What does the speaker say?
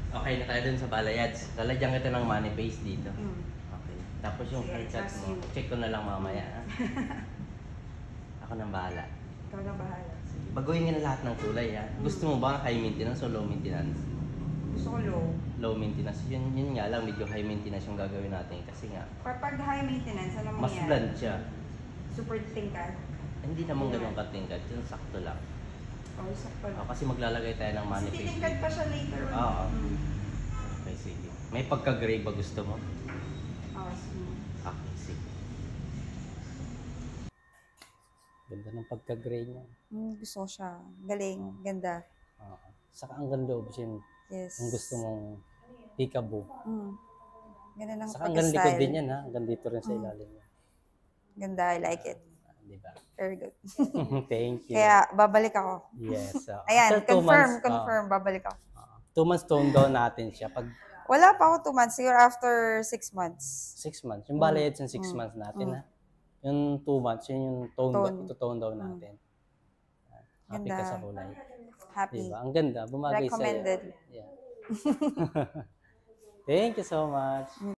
Okay na tayo dun sa Balayads. Lalagyan kita ng money face dito. Mm. Okay. Tapos yung Sige, haircut trust mo, you. check ko na lang mamaya. Ha? Ako nang bahala. Ikaw na bahala. Sige. Baguhin ka na lahat ng kulay ha. Gusto mo ba high maintenance o low maintenance? Gusto ko low. Low maintenance. Yun nga lang, medyo high maintenance yung gagawin natin. Kasi nga, Pag high maintenance, alam mo mas yan. bland siya. Super tingkad. Hindi naman ganun katingkad. Yun sakto lang. Oh, sakto lang. Kasi maglalagay tayo ng money Kasi face titingkad dito. pa siya later on. Oo. Mm. Okay, sige. May pagka-gray ba gusto mo? Oh, sige. Okay, sige. Ganda ng pagka-gray niya. Gusto ko siya. Galing. Ganda. Saka ang ganda option Yes. kung gusto mong peekaboo. Ganda ng Saka ang ganda likod pag-style. din yan ha. Hanggang dito rin sa ilalim niya. Ganda. I like it. Diba? Very good. Thank you. Kaya, babalik ako. Yes. Ayan, After 2 months, confirm. Babalik ako. 2 months tone down natin siya. Pag Wala pa ako 2 months. Siguro after 6 months. 6 months. Yung Balayads yung 6 months natin ha. Yung 2 months, yun yung tone down natin. Happy ka Ganda. sa kulay. Happy. Diba? Ang ganda. Bumagay sa'yo. Recommended. Yeah. Thank you so much.